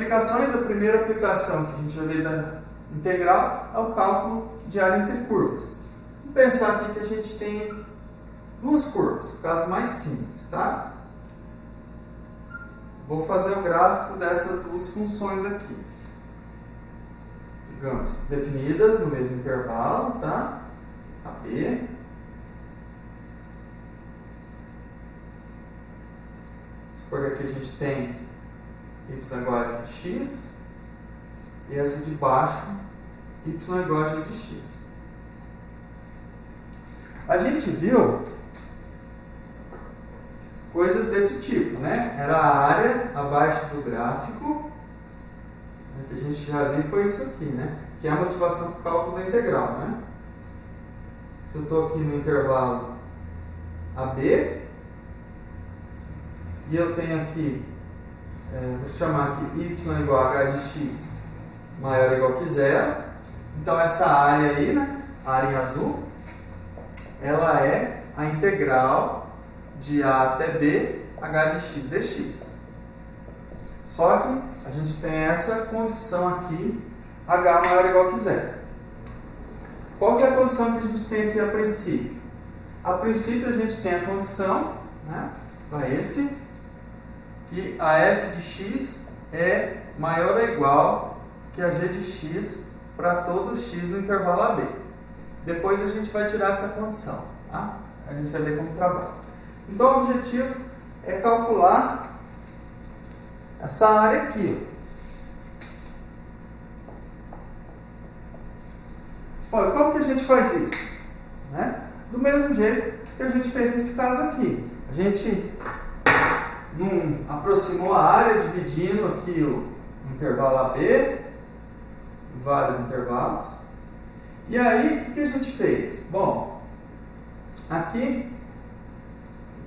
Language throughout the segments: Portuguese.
aplicações, a primeira aplicação que a gente vai ver da integral é o cálculo de área entre curvas. Vamos pensar aqui que a gente tem duas curvas, o caso mais simples, tá? Vou fazer o gráfico dessas duas funções aqui. Digamos, definidas no mesmo intervalo, tá? AB. Supor que aqui a gente tem y igual a f de x e essa de baixo, y igual a g de x. A gente viu coisas desse tipo, né? Era a área abaixo do gráfico, que a gente já viu foi isso aqui, né? Que é a motivação para o cálculo da integral, né? Se eu estou aqui no intervalo AB e eu tenho aqui, vou chamar aqui y igual a h de x maior ou igual que zero, então essa área aí, né? A área em azul, ela é a integral de a até b h de x dx. Só que a gente tem essa condição aqui, h maior ou igual que zero. Qual que é a condição que a gente tem aqui a princípio? A princípio a gente tem a condição, né, para esse, que a f de x é maior ou igual que a g de x para todo x no intervalo AB. Depois a gente vai tirar essa condição, tá? A gente vai ver como trabalha. Então o objetivo é calcular essa área aqui. Olha, como que a gente faz isso? Né? Do mesmo jeito que a gente fez nesse caso aqui. A gente aproximou a área dividindo aqui o intervalo AB em vários intervalos. E aí, o que a gente fez? Bom, aqui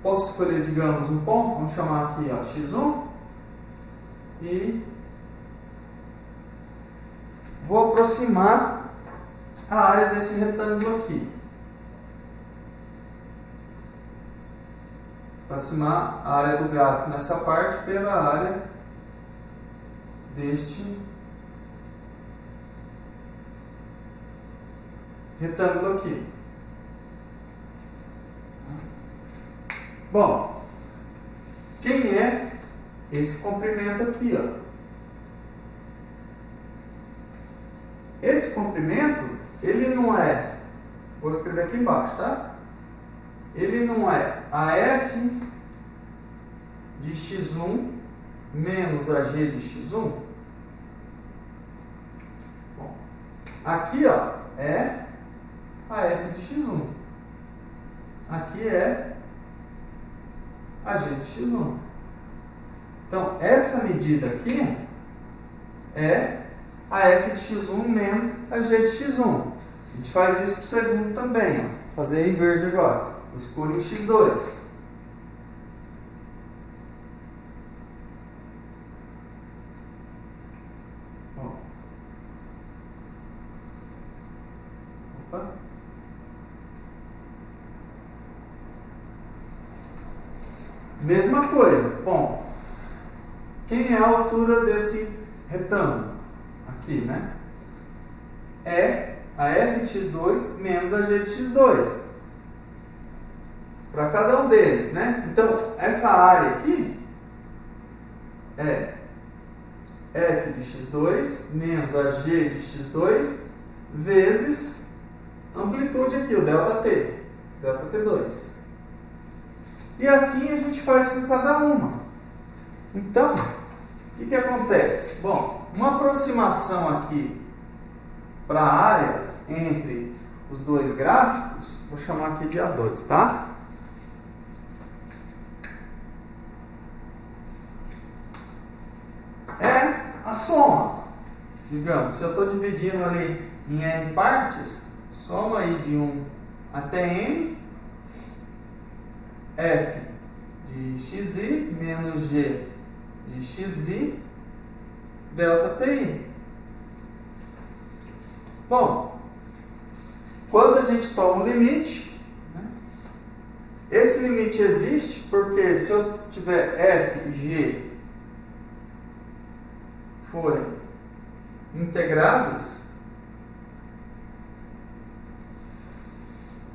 posso escolher, digamos, um ponto, vamos chamar aqui ó, x1, e vou aproximar a área desse retângulo aqui. Aproximar a área do gráfico nessa parte pela área deste retângulo aqui. Bom, quem é esse comprimento aqui, ó? Esse comprimento, ele não é, vou escrever aqui embaixo, tá? Ele não é a f de x1 menos a g de x1. Bom, aqui, ó, é a f de x1. Aqui é a g de x1. Então, essa medida aqui é a f de x1 menos a g de x1. A gente faz isso para o segundo também. Ó. Vou fazer em verde agora. Eu escolho o x2. Ó. Opa. Mesma coisa. Bom, quem é a altura desse retângulo? Aqui, né? É a f de x2 menos a g de x2. Para cada um deles, né? Então, essa área aqui é f de x2 menos a g de x2 vezes amplitude aqui, o ΔT, ΔT2. E assim a gente faz com cada uma. Então, o que acontece? Bom, uma aproximação aqui para a área entre os dois gráficos, vou chamar aqui de A2, tá? É a soma. Digamos, se eu estou dividindo ali em n partes, soma aí de 1 até n, f de xi menos g de xi ΔTi. Bom, quando a gente toma um limite, né, esse limite existe porque se eu tiver f de g for integrados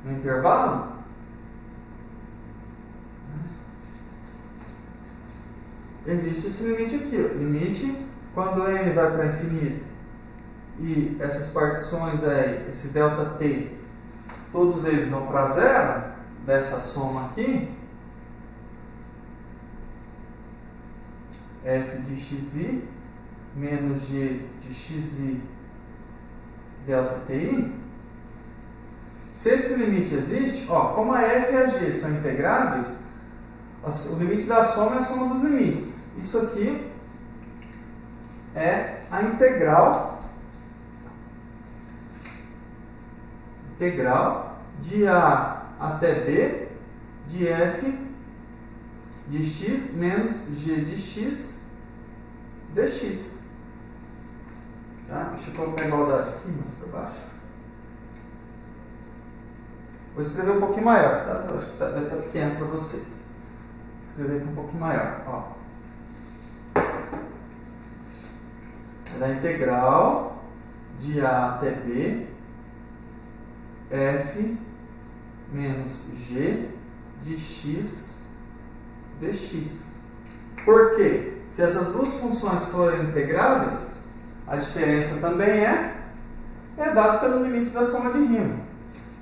no intervalo, existe esse limite aqui, ó. Limite quando n vai para infinito e essas partições aí, esses ΔT, todos eles vão para zero, dessa soma aqui, f de xi menos g de xi ΔTi. Se esse limite existe, ó, como a f e a g são integráveis, o limite da soma é a soma dos limites. Isso aqui é a integral de a até b de f de x menos g de x dx. Tá? Deixa eu colocar a igualdade aqui mais para baixo. Vou escrever um pouquinho maior, tá? Eu acho que deve estar pequeno para vocês. Vou escrever aqui um pouquinho maior. Ó. É da integral de a até b f menos g de x dx. Por quê? Se essas duas funções forem integráveis, a diferença também é dada pelo limite da soma de rima.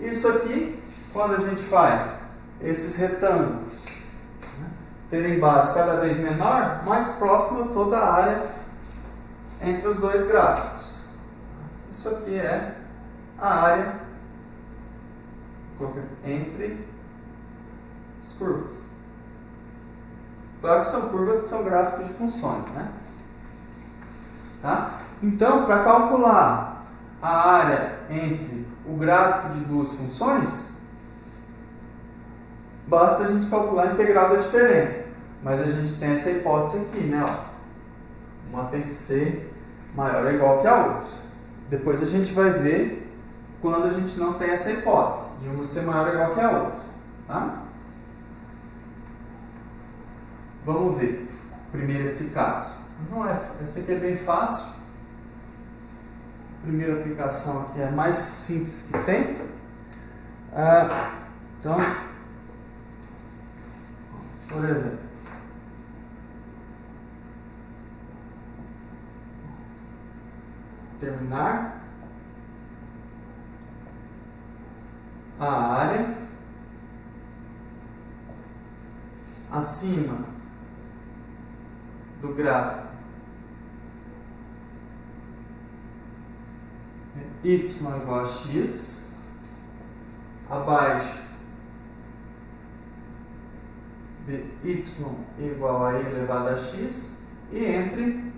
Isso aqui, quando a gente faz esses retângulos, né, terem base cada vez menor, mais próximo a toda a área entre os dois gráficos. Isso aqui é a área entre as curvas. Claro que são curvas que são gráficos de funções, né? Tá? Então, para calcular a área entre o gráfico de duas funções, basta a gente calcular a integral da diferença. Mas a gente tem essa hipótese aqui, né? Ó. Uma tem que ser maior ou igual que a outra. Depois a gente vai ver quando a gente não tem essa hipótese de uma ser maior ou igual que a outra. Tá? Vamos ver primeiro esse caso. Esse aqui é bem fácil. A primeira aplicação aqui é a mais simples que tem. Então, por exemplo, terminar a área acima do gráfico y igual a x, abaixo de y igual a i elevado a x, e entre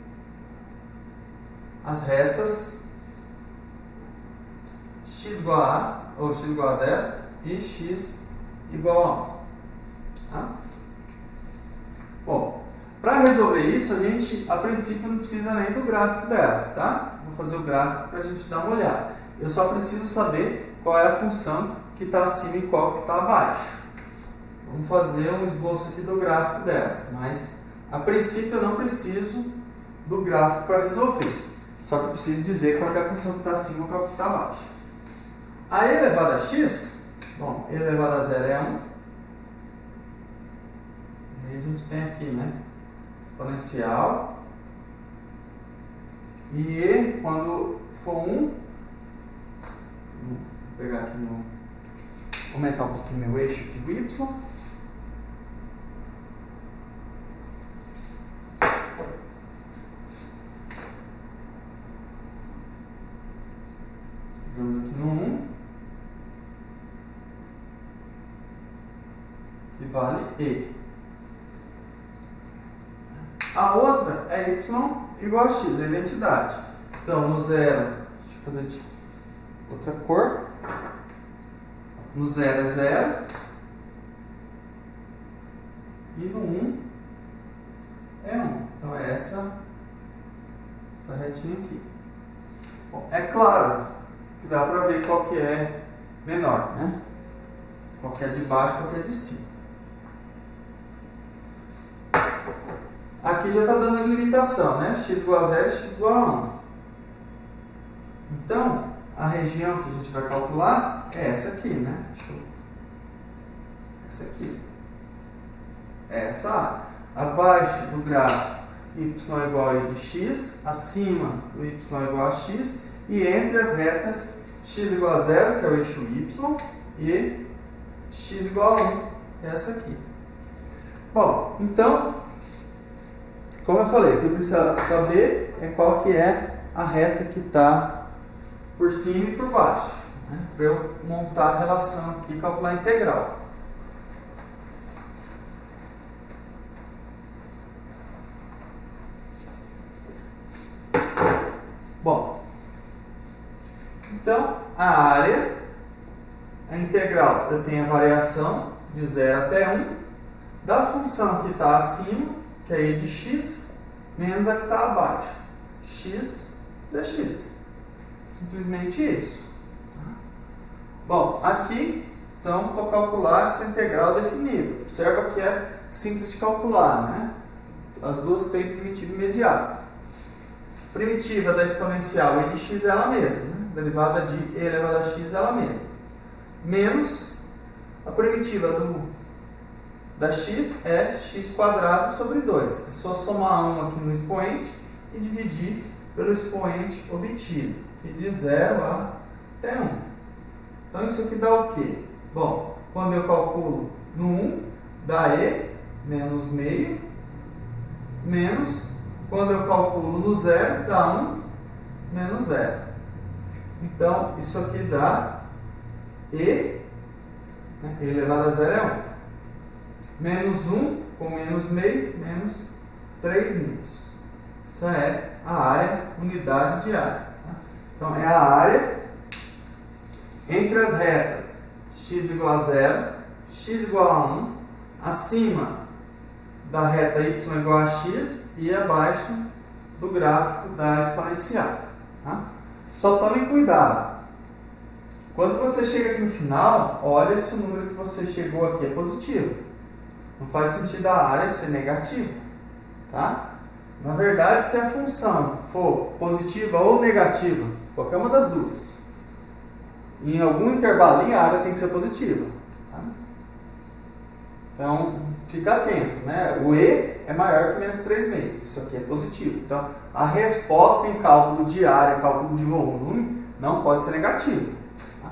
as retas x igual a a, ou x igual a 0 e x igual a 1. Tá? Bom, para resolver isso, a gente, a princípio, não precisa nem do gráfico delas, tá? Vou fazer o gráfico para a gente dar uma olhada. Eu só preciso saber qual é a função que está acima e qual que está abaixo. Vamos fazer um esboço aqui do gráfico delas, mas a princípio eu não preciso do gráfico para resolver. Só que eu preciso dizer qual é a função que está acima e qual que está abaixo. A e elevado a x, bom, e elevado a 0 é 1. E aí a gente tem aqui, né? Exponencial. E e, quando for 1, vou pegar aqui no... aumentar um pouquinho meu eixo aqui do y. Chegamos aqui no 1, que vale e. A outra é y igual a x, a identidade. Então, no 0, deixa eu fazer de outra cor. No 0 é 0. E no 1 é 1. Então, é essa retinha aqui. Bom, é claro que dá para ver qual que é menor, né? Qual que é de baixo, qual que é de cima. Aqui já está dando a limitação, né? X igual a 0 e x igual a 1. Então, a região que a gente vai calcular é essa aqui, né? Essa aqui. Essa área. Abaixo do gráfico y igual a e de x, acima do y igual a x, e entre as retas x igual a 0, que é o eixo y, e x igual a 1, que é essa aqui. Bom, então, como eu falei, o que eu preciso saber é qual que é a reta que está por cima e por baixo, né? Para eu montar a relação aqui e calcular a integral. Bom, então a área, a integral, eu tenho a variação de 0 até 1 da função que está acima, que é e de x, menos a que está abaixo, x dx. Simplesmente isso. Bom, aqui, então, para calcular essa integral definida. Observa que é simples de calcular, né? As duas têm primitiva imediata. Primitiva da exponencial e de x é ela mesma, né? Derivada de e elevado a x é ela mesma. Menos a primitiva da x é x quadrado sobre 2. É só somar 1 aqui no expoente e dividir pelo expoente obtido, que de 0 até 1. Então isso aqui dá o quê? Bom, quando eu calculo no 1, dá e menos meio, menos, quando eu calculo no 0, dá 1 menos 0. Então, isso aqui dá e, né, e elevado a 0 é 1. Menos 1 com menos meio, menos 3 meios. Essa é a área, unidade de área. Tá? Então, é a área entre as retas x igual a 0, x igual a 1, acima da reta y igual a x e abaixo do gráfico da exponencial. Tá? Só tomem cuidado. Quando você chega aqui no final, olha se o número que você chegou aqui é positivo. Não faz sentido a área ser negativa. Tá? Na verdade, se a função for positiva ou negativa, qualquer uma das duas, em algum intervalinho a área tem que ser positiva. Tá? Então, fica atento, né? O E é maior que menos 3 meios. Isso aqui é positivo. Então, a resposta em cálculo de área, cálculo de volume, não pode ser negativa. Tá?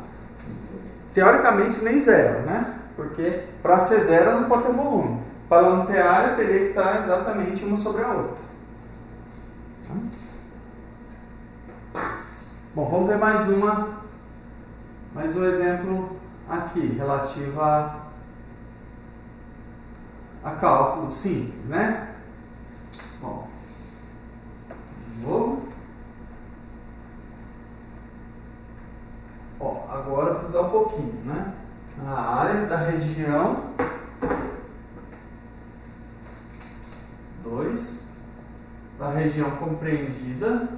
Teoricamente, nem zero, né? Porque para ser zero, ela não pode ter volume. Para ela não ter área, teria que estar exatamente uma sobre a outra. Tá? Bom, vamos ver mais um exemplo aqui, relativo a cálculo simples, né? Bom, de novo. Ó, agora vou dar um pouquinho, né? A área da região 2, da região compreendida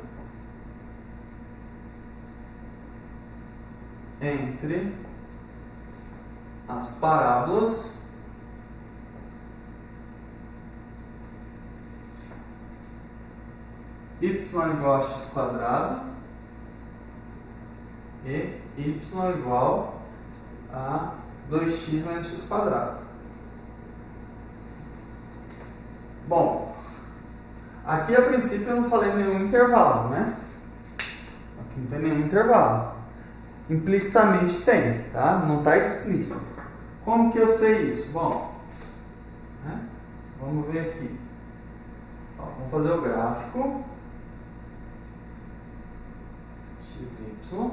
entre as parábolas y igual a x quadrado e y igual a 2x menos x quadrado. Bom, aqui a princípio eu não falei nenhum intervalo, né? Aqui não tem nenhum intervalo. Implicitamente tem, tá? Não está explícito. Como que eu sei isso? Bom, né? Vamos ver aqui. Ó, vamos fazer o gráfico. XY.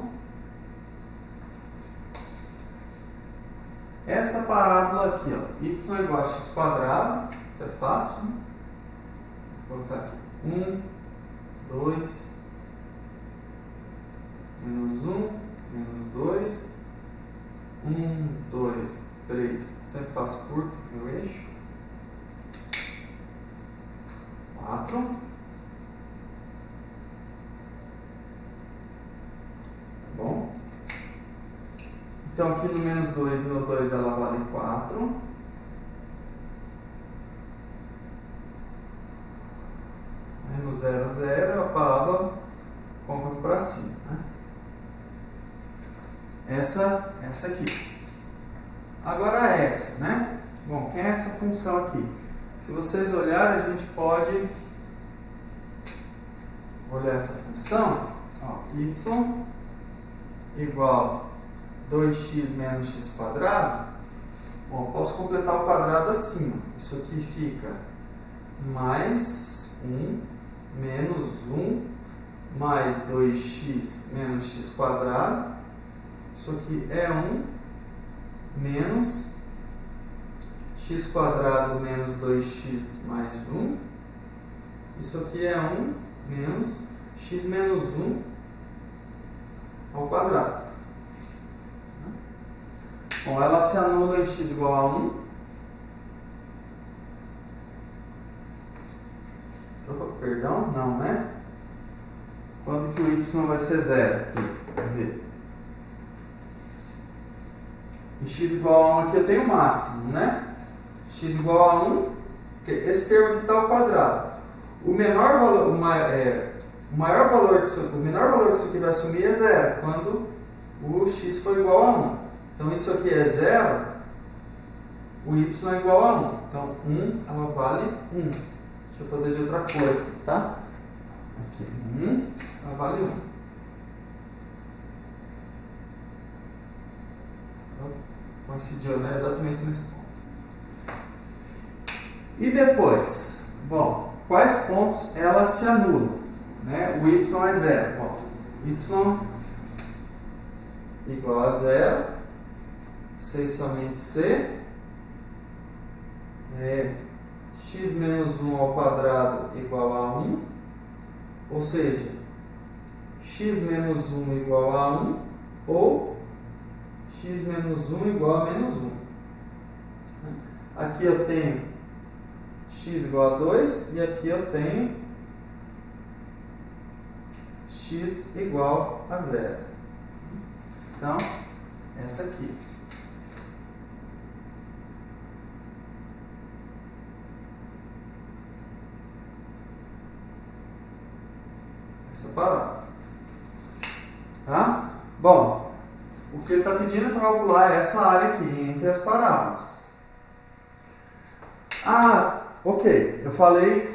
Essa parábola aqui, ó, y igual a x quadrado, isso é fácil, né? Vou colocar aqui 1, 2, menos 1, menos 2, 1, 2, 3, sempre faço curto no eixo, 4, bom? Então aqui no menos 2 e no 2 ela vale 4. Aí no 0, 0, a parábola conta para cima, né? essa aqui. Agora essa, né? Bom, quem é essa função aqui? Se vocês olharem, a gente pode olhar essa função, ó, y igual 2x menos x quadrado. Bom, posso completar o quadrado assim, ó. Isso aqui fica mais 1 menos 1 mais 2x menos x quadrado. Isso aqui é 1 menos x quadrado menos 2x mais 1. Isso aqui é 1 menos x menos 1 ao quadrado. Bom, ela se anula em x igual a 1. Opa, perdão, não, né? Quando que o y vai ser 0 aqui? Vamos ver. Em x igual a 1 aqui eu tenho o máximo, né? X igual a 1, esse termo aqui está ao quadrado. O menor valor, o menor valor que isso aqui vai assumir é 0, quando o x for igual a 1. Então isso aqui é 0, o y é igual a 1. Então 1, ela vale 1. Deixa eu fazer de outra cor aqui, tá? Aqui, 1, ela vale 1. Coincidiu, né? Exatamente nesse ponto. E depois, bom, quais pontos ela se anula? Né? O y é 0. Bom, y igual a 0, C e somente C, x menos 1 ao quadrado igual a 1, ou seja, x menos 1 igual a 1, ou x menos 1 igual a menos 1. Aqui eu tenho x igual a 2 e aqui eu tenho x igual a 0. Então, essa aqui. Essa parábola. Tá? Bom, o que ele está pedindo é para calcular essa área aqui entre as parábolas. Ah, ok. Eu falei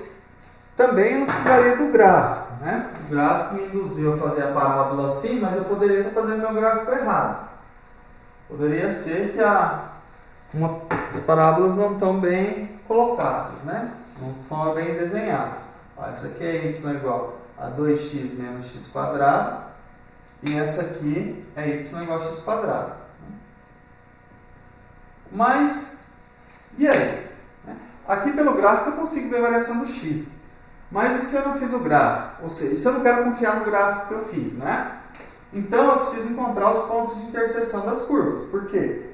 também não precisaria do gráfico, né? O gráfico me induziu a fazer a parábola assim, mas eu poderia estar fazendo meu gráfico errado. Poderia ser que as parábolas não estão bem colocadas, né? Não estão bem desenhadas. Ó, essa aqui é y igual a 2x menos x quadrado. E essa aqui é y igual a x quadrado. Mas, e aí? Aqui pelo gráfico eu consigo ver a variação do x. Mas e se eu não fiz o gráfico? Ou seja, se eu não quero confiar no gráfico que eu fiz, né? Então eu preciso encontrar os pontos de interseção das curvas. Por quê?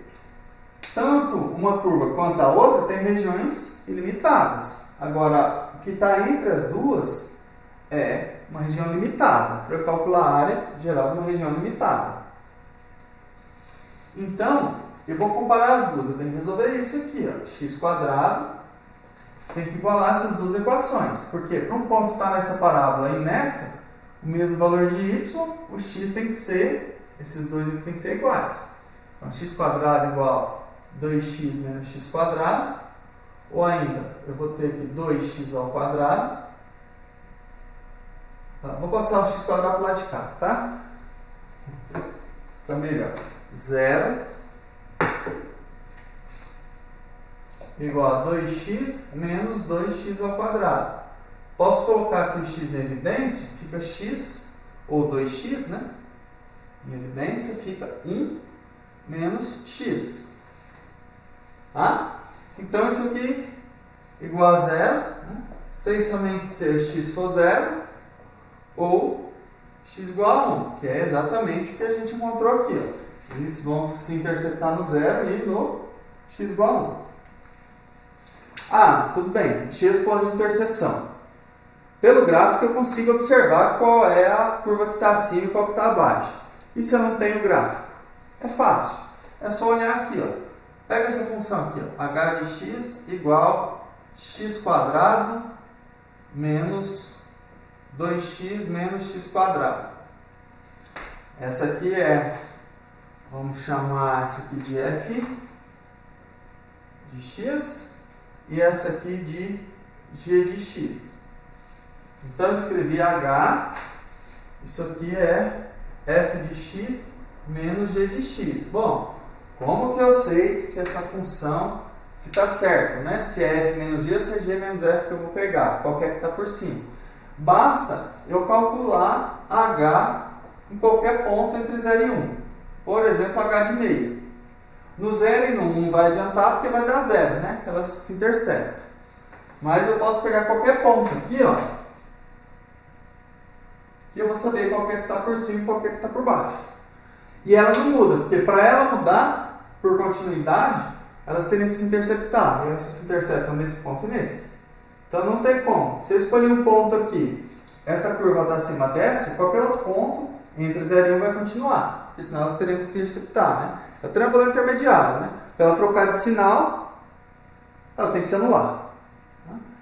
Tanto uma curva quanto a outra tem regiões ilimitadas. Agora, o que está entre as duas é uma região limitada. Para eu calcular a área geral de uma região limitada. Então, eu vou comparar as duas. Eu tenho que resolver isso aqui, ó. X quadrado tem que igualar essas duas equações. Porque para um ponto estar nessa parábola e nessa, o mesmo valor de y, o x tem que ser, esses dois aqui tem que ser iguais. Então, x quadrado igual a 2x menos x quadrado. Ou ainda, eu vou ter aqui 2x ao quadrado. Tá, vou passar o x quadrado para o lado de cá, tá? Fica melhor. 0 igual a 2x menos 2x ao quadrado. Posso colocar aqui o x em evidência, fica x, ou 2x, né? Em evidência fica 1 menos x. Tá? Então isso aqui igual a 0, né? Se somente se x for 0, ou x igual a 1, que é exatamente o que a gente encontrou aqui. Ó. Eles vão se interceptar no 0 e no x igual a 1. Ah, tudo bem, x ponto de interseção. Pelo gráfico eu consigo observar qual é a curva que está acima e qual que está abaixo. E se eu não tenho gráfico? É fácil, é só olhar aqui. Ó. Pega essa função aqui, ó. H de x igual a x quadrado menos 2x menos x quadrado. Essa aqui é Vamos chamar essa aqui de f de x e essa aqui de g de x. Então, eu escrevi h, isso aqui é f de x menos g de x. Bom, como que eu sei se essa função está certa, né? Se é f menos g ou se é g menos f que eu vou pegar, qual que é que está por cima. Basta eu calcular h em qualquer ponto entre 0 e 1. Por exemplo, h de meio. No 0 e no 1 não vai adiantar porque vai dar 0, né? Elas se interceptam. Mas eu posso pegar qualquer ponto aqui, ó. Que eu vou saber qual que é que está por cima e qual que é que está por baixo. E ela não muda, porque para ela mudar por continuidade, elas teriam que se interceptar. E elas se interceptam nesse ponto e nesse. Então não tem como. Se eu escolher um ponto aqui, essa curva está acima dessa, qualquer outro ponto entre 0 e 1 vai continuar. Porque senão elas teriam que interceptar, né? É o triângulo intermediário, né? Para ela trocar de sinal, ela tem que se anular.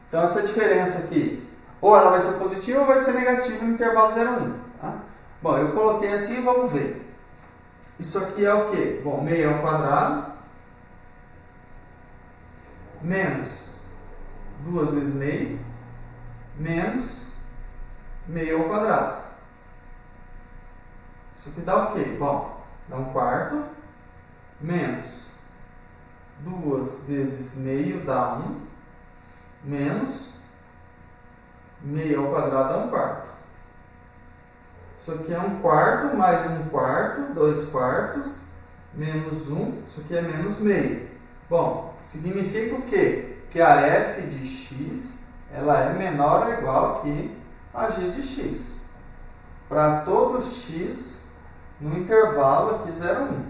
Então essa diferença aqui, ou ela vai ser positiva ou vai ser negativa no intervalo 0 a 1. Tá? Bom, eu coloquei assim e vamos ver. Isso aqui é o quê? Bom, meio ao quadrado menos 2 vezes meio menos meio ao quadrado. Isso aqui dá o quê? Bom, dá 1/4 menos 2 vezes meio dá 1 menos meio ao quadrado dá 1/4. Isso aqui é 1/4 mais 1/4, 2/4, menos 1, isso aqui é menos meio. Bom, significa o quê? Que a f de x ela é menor ou igual que a g de x. Para todo x no intervalo aqui 0 a 1.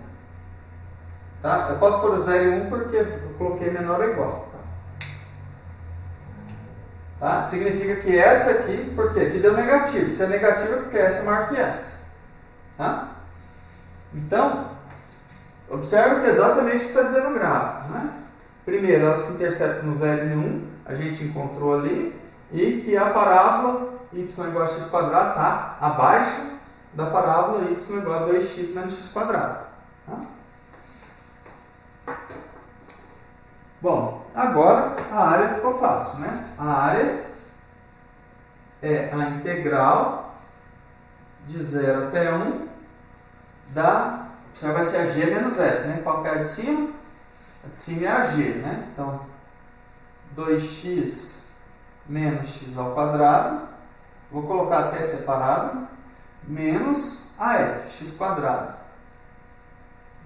Tá? Eu posso pôr o 0 e 1 porque eu coloquei menor ou igual. Tá? Significa que essa aqui, por quê? Aqui deu negativo. Se é negativo é porque essa é maior que essa. Tá? Então, observe que é exatamente o que está dizendo o gráfico. Né? Primeiro, ela se intercepta no 0 e no 1, a gente encontrou ali, e que a parábola y igual a x quadrado está abaixo da parábola y igual a 2x menos x quadrado. Tá? Bom, agora a área ficou fácil, né? A área é a integral de 0 até 1 da... Isso vai ser a g menos f, né? Qual que é a de cima? A de cima é a g, né? Então, 2x menos x ao quadrado, vou colocar até separado, menos a f, x quadrado,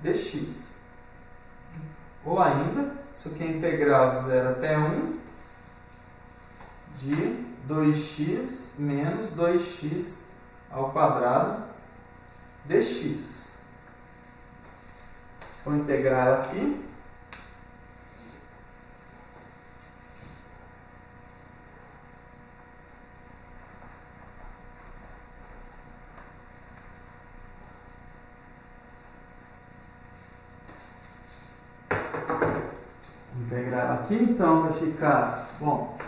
dx. Ou ainda, isso aqui é integral de 0 até 1 de 2x menos 2x ao quadrado dx. Vou integrar ela aqui. Integrar ela aqui, então vai ficar, bom,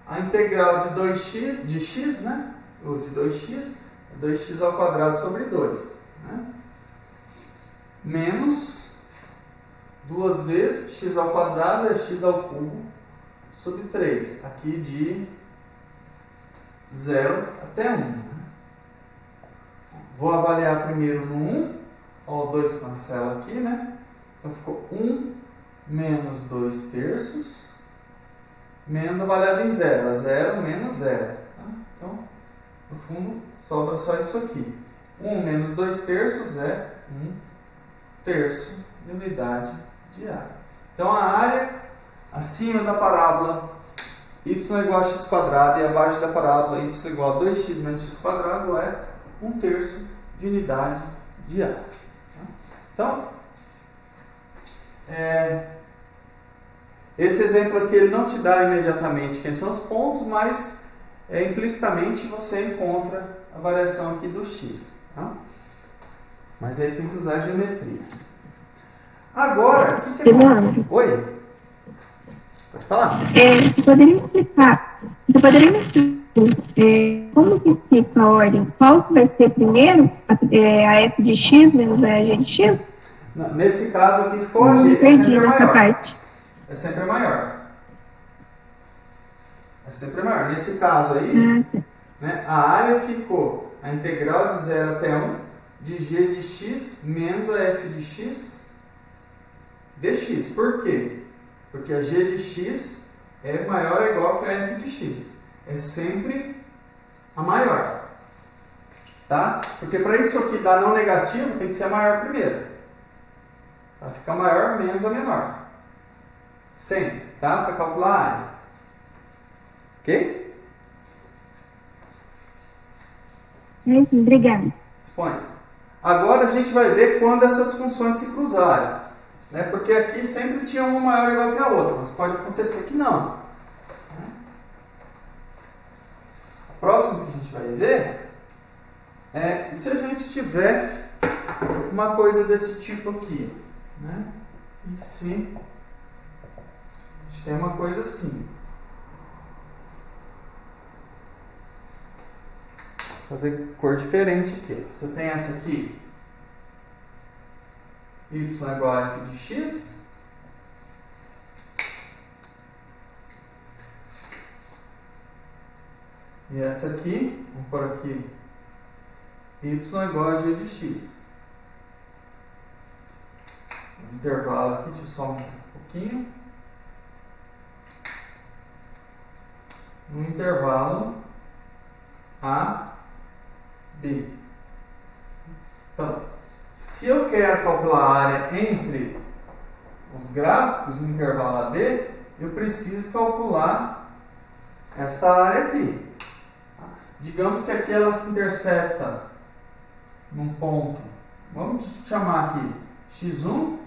a integral de 2x, de x, né? Ou de 2x, é 2x ao quadrado sobre 2. Né? Menos 2 vezes x ao quadrado é x ao cubo sobre 3. Aqui de 0 até 1. Né? Vou avaliar primeiro no 1. Ó, o 2 cancela aqui, né? Então ficou 1 menos 2 terços, menos avaliado em 0. A 0 menos 0. Tá? Então, no fundo, sobra só isso aqui. 1 menos 2 terços é 1 terço de unidade de área. Então, a área acima da parábola y igual a x quadrado e abaixo da parábola y igual a 2x menos x quadrado é 1 terço de unidade de área. Então, esse exemplo aqui ele não te dá imediatamente quem são os pontos, mas implicitamente você encontra a variação aqui do x. Tá? Mas aí tem que usar a geometria. Agora, o que acontece? Oi? Pode falar? Você poderia me explicar como que fica a ordem? Qual que vai ser primeiro? A f de x menos a g de x? Nesse caso aqui ficou a g, é Entendi sempre nessa maior. parte. É sempre maior. É sempre maior. Nesse caso aí, né, a área ficou a integral de 0 até 1 de g de x menos a f de x dx. Por quê? Porque a g de x é maior ou igual que a f de x. É sempre a maior. Tá? Porque para isso aqui dar não negativo, tem que ser a maior primeiro. Para ficar maior menos a menor. Sempre, tá? Para calcular a área. Ok? Obrigada. Dispõe. Agora a gente vai ver quando essas funções se cruzarem. Né? Porque aqui sempre tinha uma maior ou igual que a outra, mas pode acontecer que não. O próximo que a gente vai ver é se a gente tiver uma coisa desse tipo aqui. Né? E se a gente tem uma coisa assim. Vou fazer cor diferente aqui. Você tem essa aqui, y igual a f de x. E essa aqui, vamos pôr aqui, y igual a g de x. Intervalo aqui, deixa eu só um pouquinho. No intervalo A, B. Então, se eu quero calcular a área entre os gráficos no intervalo AB, eu preciso calcular esta área aqui. Digamos que aqui ela se intercepta num ponto, vamos chamar aqui x1,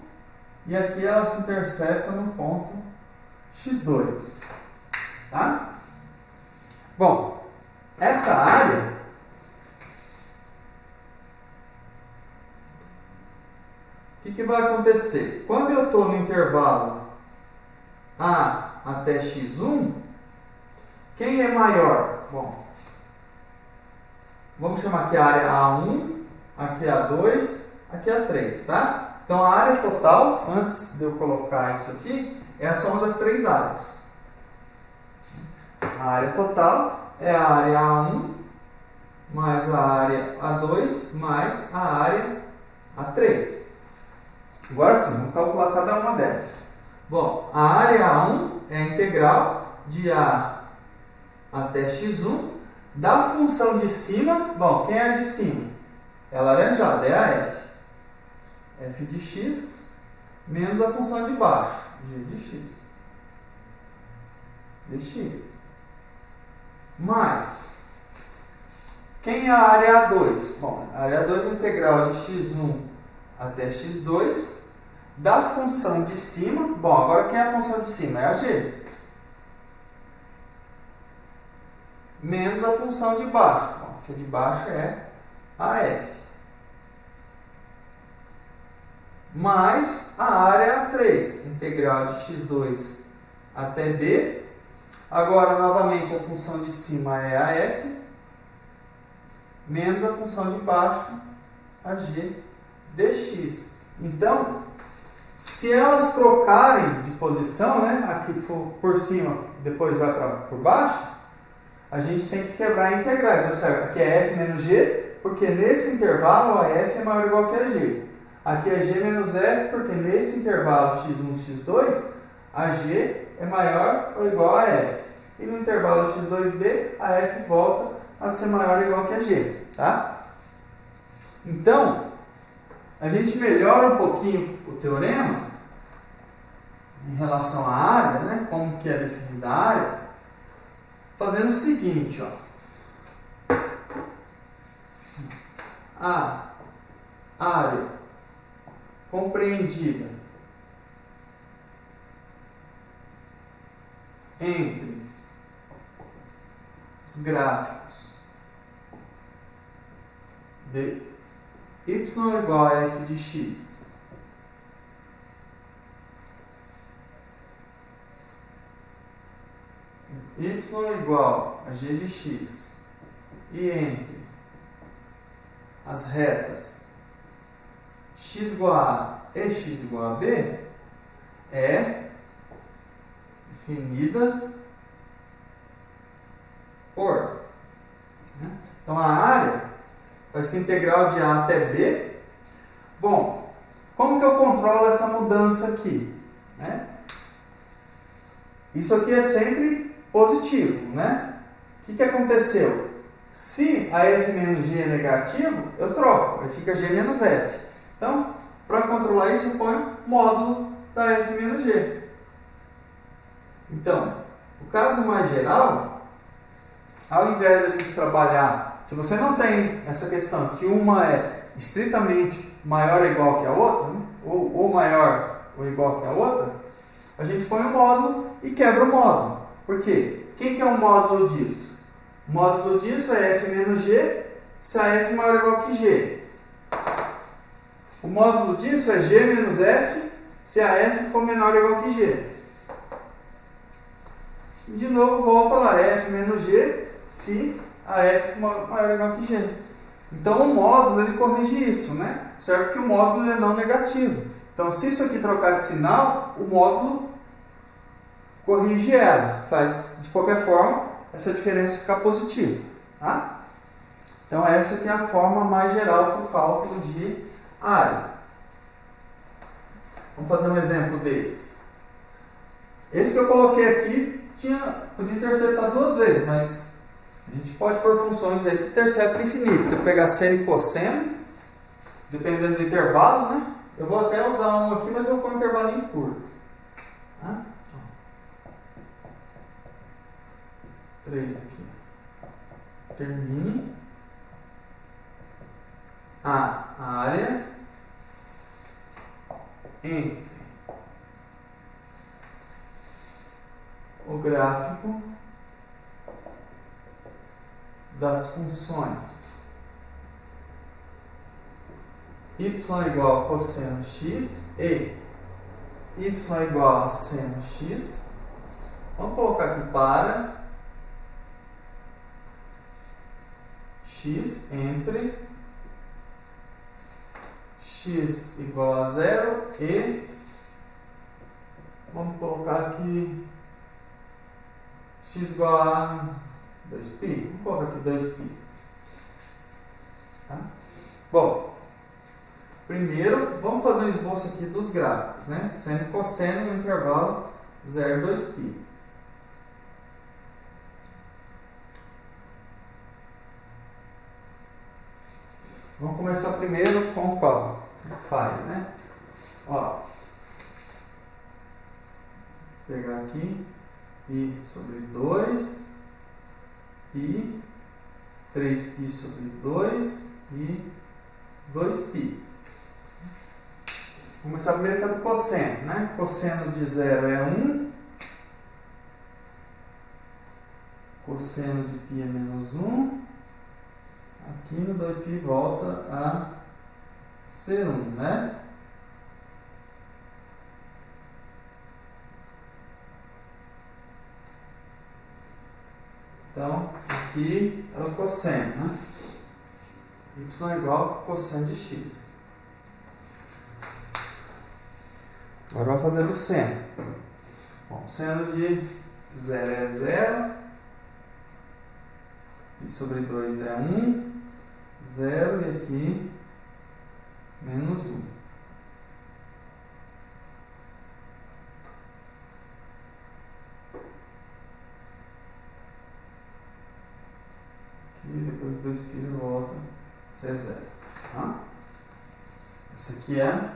e aqui ela se intercepta no ponto x2. Tá? Bom, essa área o que vai acontecer? Quando eu estou no intervalo A até x1, quem é maior? Bom, vamos chamar aqui a área A1, aqui A2, aqui A3, tá? Então a área total, antes de eu colocar isso aqui, é a soma das três áreas. A área total é a área A1 mais a área A2 mais a área A3. Agora sim, vamos calcular cada uma delas. Bom, a área A1 é a integral de A até x1 da função de cima. Bom, quem é a de cima? É a laranjada, é a f. F de x menos a função de baixo, g de x. dx. Mais, quem é a área A2? Bom, a área A2 é a integral de x1 até x2 da função de cima. Bom, agora quem é a função de cima? É a g. Menos a função de baixo. Bom, a de baixo é a f. Mais a área A3, integral de x2 até b. Agora, novamente, a função de cima é a f, menos a função de baixo, a g dx. Então, se elas trocarem de posição, né, aqui for por cima, depois vai por baixo, a gente tem que quebrar em integrais. Observa, aqui é f menos g, porque nesse intervalo a f é maior ou igual que a g. Aqui é g menos f, porque nesse intervalo x1, x2, a g é maior ou igual a f. E no intervalo x2b, a f volta a ser maior ou igual que a g. Tá? Então, a gente melhora um pouquinho o teorema em relação à área, né? Como que é definida a área, fazendo o seguinte, ó. A área compreendida entre os gráficos de y igual a f de x y igual a g de x e entre as retas x igual a A e x igual a B é definida por... Então, a área vai ser integral de A até B. Bom, como que eu controlo essa mudança aqui? Isso aqui é sempre positivo, O que aconteceu? Se a f menos g é negativo, eu troco, aí fica g menos f. Então, para controlar isso, eu ponho módulo da f menos g. Então, no caso mais geral, ao invés de a gente trabalhar, se você não tem essa questão que uma é estritamente maior ou igual que a outra, ou maior ou igual que a outra, a gente põe o módulo e quebra o módulo. Por quê? Quem que é o módulo disso? O módulo disso é f menos g, se a f maior ou igual que g. O módulo disso é g menos f, se a f for menor ou igual que g. E de novo, volta lá, f menos g, se a f maior ou igual que g. Então, o módulo, ele corrige isso, Observe que o módulo é não negativo. Então, se isso aqui trocar de sinal, o módulo corrige ela. Faz, de qualquer forma, essa diferença ficar positiva. Então, essa aqui é a forma mais geral para o cálculo de área. Vamos fazer um exemplo desse. Esse que eu coloquei aqui, podia interceptar duas vezes, mas a gente pode pôr funções aí que interceptam infinito. Se eu pegar seno e cosseno, dependendo do intervalo, Eu vou até usar um aqui, mas eu vou pôr um intervalinho curto. 3 aqui. Termine a área entre o gráfico das funções y igual a cosseno x e y igual a seno x. Vamos colocar aqui para x entre x igual a 0 e vamos colocar aqui x igual a 2π. Vamos colocar aqui 2π. Bom, primeiro vamos fazer um esboço aqui dos gráficos, Seno e cosseno no intervalo 0 e 2π. Vamos começar primeiro com qual? Faz, Ó, vou pegar aqui π sobre 2 e 3π sobre 2 e 2π. Vou começar primeiro com a do cosseno, Cosseno de 0 é 1. Cosseno de π é menos 1. Aqui no 2π volta a ser 1, Então, aqui é o cosseno, y é igual a cosseno de x. Agora vamos fazer o seno. Bom, seno de 0 é 0. π sobre 2 é 1. 0 e aqui menos 1. Aqui depois 2π volta a ser 0. Essa aqui é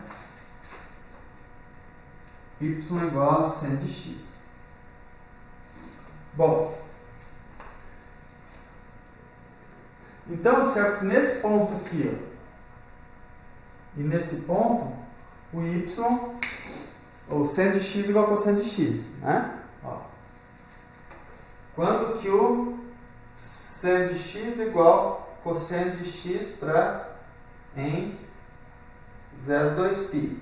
y igual a seno de x. Bom, então, observe que nesse ponto aqui, e nesse ponto, o y, ou seno de x igual a cosseno de x, Quando que o seno de x igual a cosseno de x em 0,2π.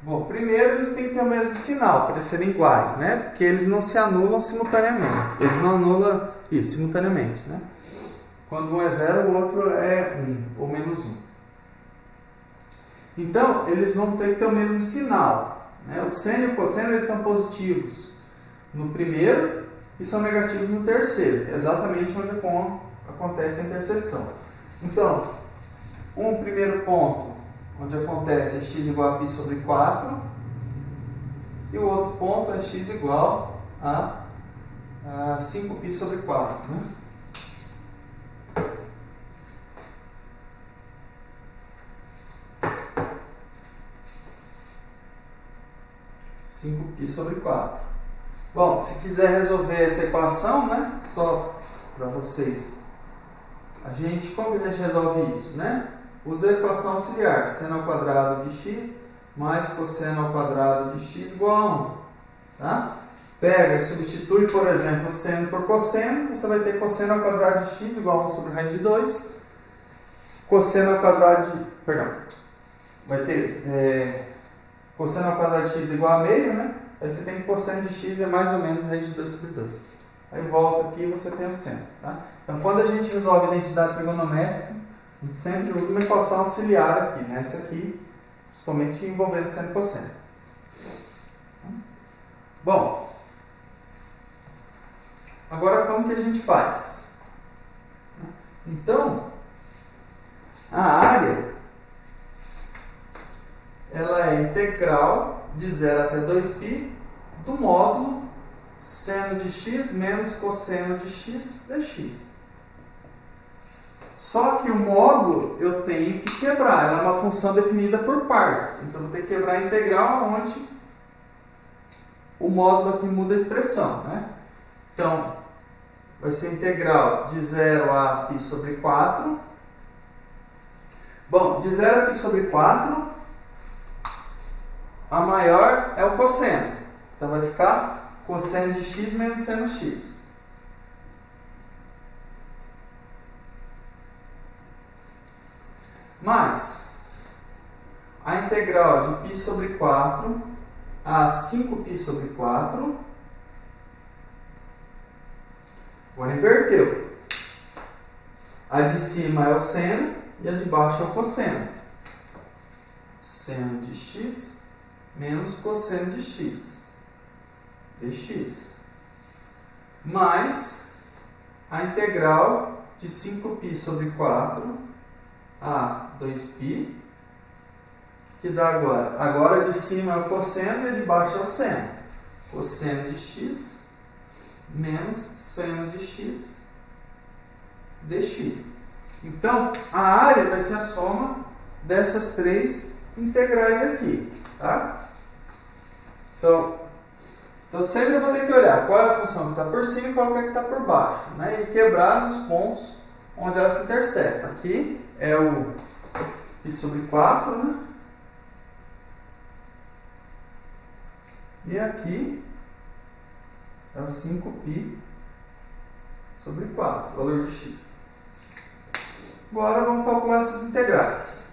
Bom, primeiro eles têm que ter o mesmo sinal, para eles serem iguais, né? Porque eles não se anulam simultaneamente. Eles não anulam isso simultaneamente, né? Quando um é 0, o outro é 1, ou menos 1. Então, eles vão ter que ter o mesmo sinal, né? O seno e o cosseno eles são positivos no primeiro e são negativos no terceiro, exatamente onde acontece a interseção. Então, um primeiro ponto onde acontece é x igual a π sobre 4 e o outro ponto é x igual a 5π sobre 4, né? π sobre 4. Bom, se quiser resolver essa equação, né? Só para vocês. Como que a gente resolve isso, né? Usa a equação auxiliar, seno ao quadrado de x mais cosseno ao quadrado de x igual a 1. Tá? Pega e substitui, por exemplo, seno por cosseno, você vai ter cosseno ao quadrado de x igual a 1 sobre raiz de 2. Cosseno ao quadrado de... Perdão. Vai ter cosseno ao quadrado de x igual a meio, né? Aí você tem que cosseno de x é mais ou menos raiz de 2 sobre 2. Aí volta aqui e você tem o seno. Tá? Então, quando a gente resolve a identidade trigonométrica, a gente sempre usa uma equação auxiliar aqui, né? Essa aqui, principalmente envolvendo seno e cosseno. Bom, agora como que a gente faz? Então, a área ela é integral de 0 até 2π do módulo seno de x menos cosseno de x dx. Só que o módulo eu tenho que quebrar, ela é uma função definida por partes. Então eu vou ter que quebrar a integral onde o módulo aqui muda a expressão, né? Então, vai ser integral de 0 a π sobre 4. Bom, de 0 a π sobre 4, a maior é o cosseno. Então vai ficar cosseno de x menos seno x. Mais a integral de π sobre 4 a 5π sobre 4. Agora inverteu. A de cima é o seno e a de baixo é o cosseno. Seno de x menos cosseno de x dx. Mais a integral de 5π sobre 4 a 2π, que dá agora a de cima é o cosseno e a de baixo é o seno. Cosseno de x menos seno de x dx. Então, a área vai ser a soma dessas três integrais aqui. Tá? Então sempre eu vou ter que olhar qual é a função que está por cima e qual é que está por baixo, né? E quebrar nos pontos onde ela se intercepta. Aqui é o π sobre 4, né? E aqui é o 5π sobre 4, valor de x. Agora vamos calcular essas integrais.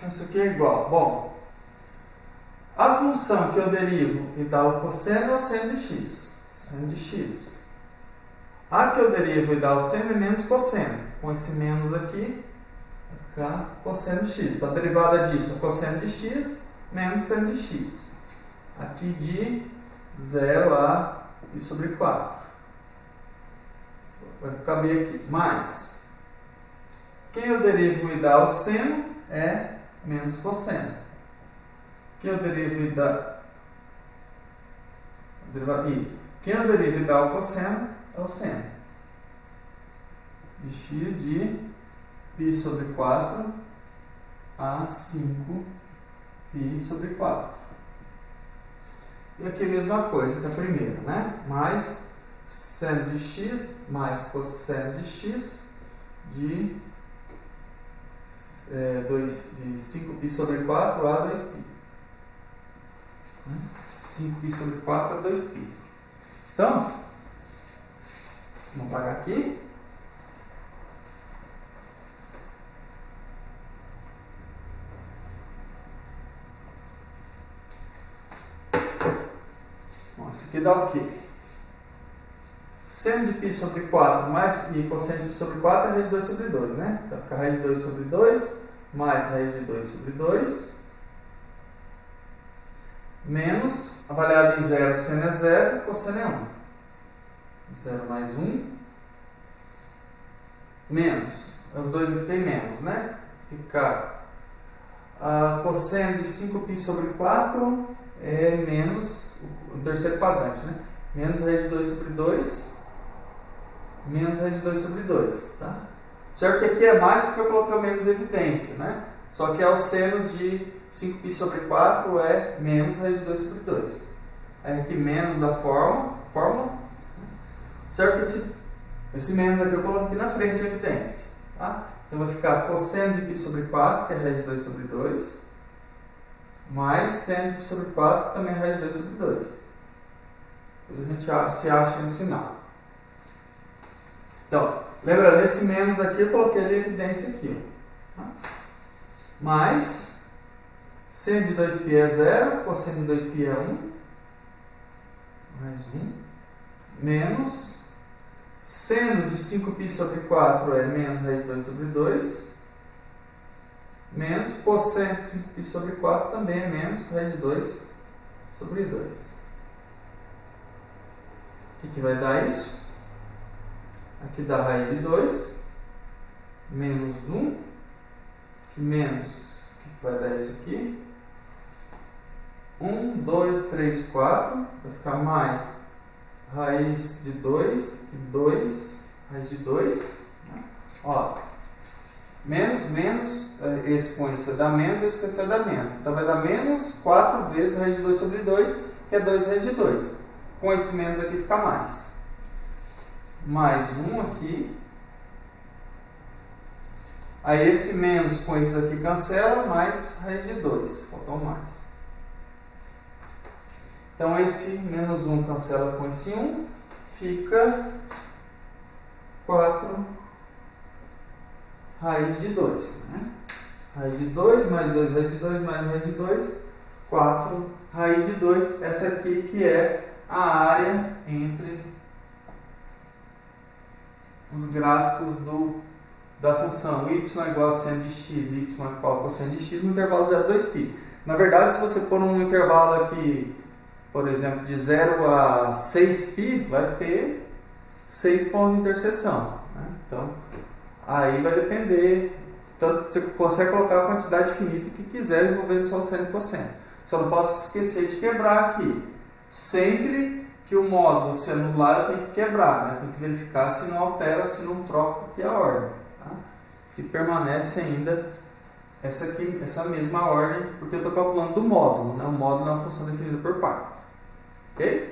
Isso aqui é igual. Bom, a função que eu derivo e dá o cosseno é o seno de x. Seno de x. A que eu derivo e dá o seno é menos cosseno. Com esse menos aqui, vai ficar cosseno de x. Então, a derivada disso é cosseno de x menos seno de x. Aqui de 0 a π sobre 4. Vai caber aqui. Mais. Quem eu derivo e dá o seno é menos cosseno. Quem eu derivo e dá... Quem eu derivo e dá o cosseno é o seno. De x de π sobre 4 a 5π sobre 4. E aqui a mesma coisa que a primeira, né? Mais seno de x mais cosseno de x de 5π sobre 4 a 2π. 5π sobre 4 a 2π. Então, vamos apagar aqui. isso aqui dá o quê? Seno de π sobre 4 mais e cosseno de π sobre 4 é raiz de 2 sobre 2, né? Então fica raiz de 2 sobre 2 mais raiz de 2 sobre 2 menos, avaliado em 0, seno é 0, cosseno é 1. 0 mais 1 menos, os dois aqui tem menos, né? Fica cosseno de 5π sobre 4 é menos, o terceiro quadrante, né? Menos raiz de 2 sobre 2 menos raiz de 2 sobre 2, tá? Certo que aqui é mais porque eu coloquei o menos evidência, né? Só que é o seno de 5π sobre 4 é menos raiz de 2 sobre 2. Aí aqui menos da fórmula. Certo que esse menos aqui eu coloco aqui na frente a evidência, tá? Então vai ficar cosseno de π sobre 4, que é raiz de 2 sobre 2, mais seno de π sobre 4, que também é raiz de 2 sobre 2. Depois a gente se acha no sinal. Então, lembrando, esse menos aqui eu coloquei a evidência aqui. Tá? Mais seno de 2π é 0, cosseno de 2π é 1, mais 1, menos seno de 5π sobre 4 é menos raiz de 2 sobre 2, menos cosseno de 5π sobre 4 também é menos raiz de 2 sobre 2. O que vai dar isso? Aqui dá raiz de 2, menos 1, menos, o que vai dar isso aqui? 1, 2, 3, 4, vai ficar mais raiz de 2, e 2, raiz de 2, ó, menos, esse com esse vai dar menos, esse com esse vai dar menos, então vai dar menos 4 vezes raiz de 2 sobre 2, que é 2 raiz de 2, com esse menos aqui fica mais 1 aqui, aí esse menos com esse aqui cancela, mais raiz de 2, faltou mais. Então esse menos 1 cancela com esse 1, fica 4 raiz de 2. Né? Raiz de 2 mais 2 raiz de 2 mais raiz de 2, 4 raiz de 2. Essa aqui que é a área entre os gráficos da função y igual a seno de x, y igual a cosseno de x no intervalo 0 a 2π. Na verdade, se você pôr um intervalo aqui, por exemplo, de 0 a 6π, vai ter 6 pontos de interseção. Né? Então, aí vai depender. Tanto você consegue colocar a quantidade finita que quiser envolvendo só seno e cosseno. Só não posso esquecer de quebrar aqui. Sempre que o módulo se anular, eu tenho que quebrar. Né? Tem que verificar se não altera, se não troca aqui a ordem. Tá? Se permanece ainda essa mesma ordem, porque eu estou calculando do módulo, né? O módulo é uma função definida por partes. Ok?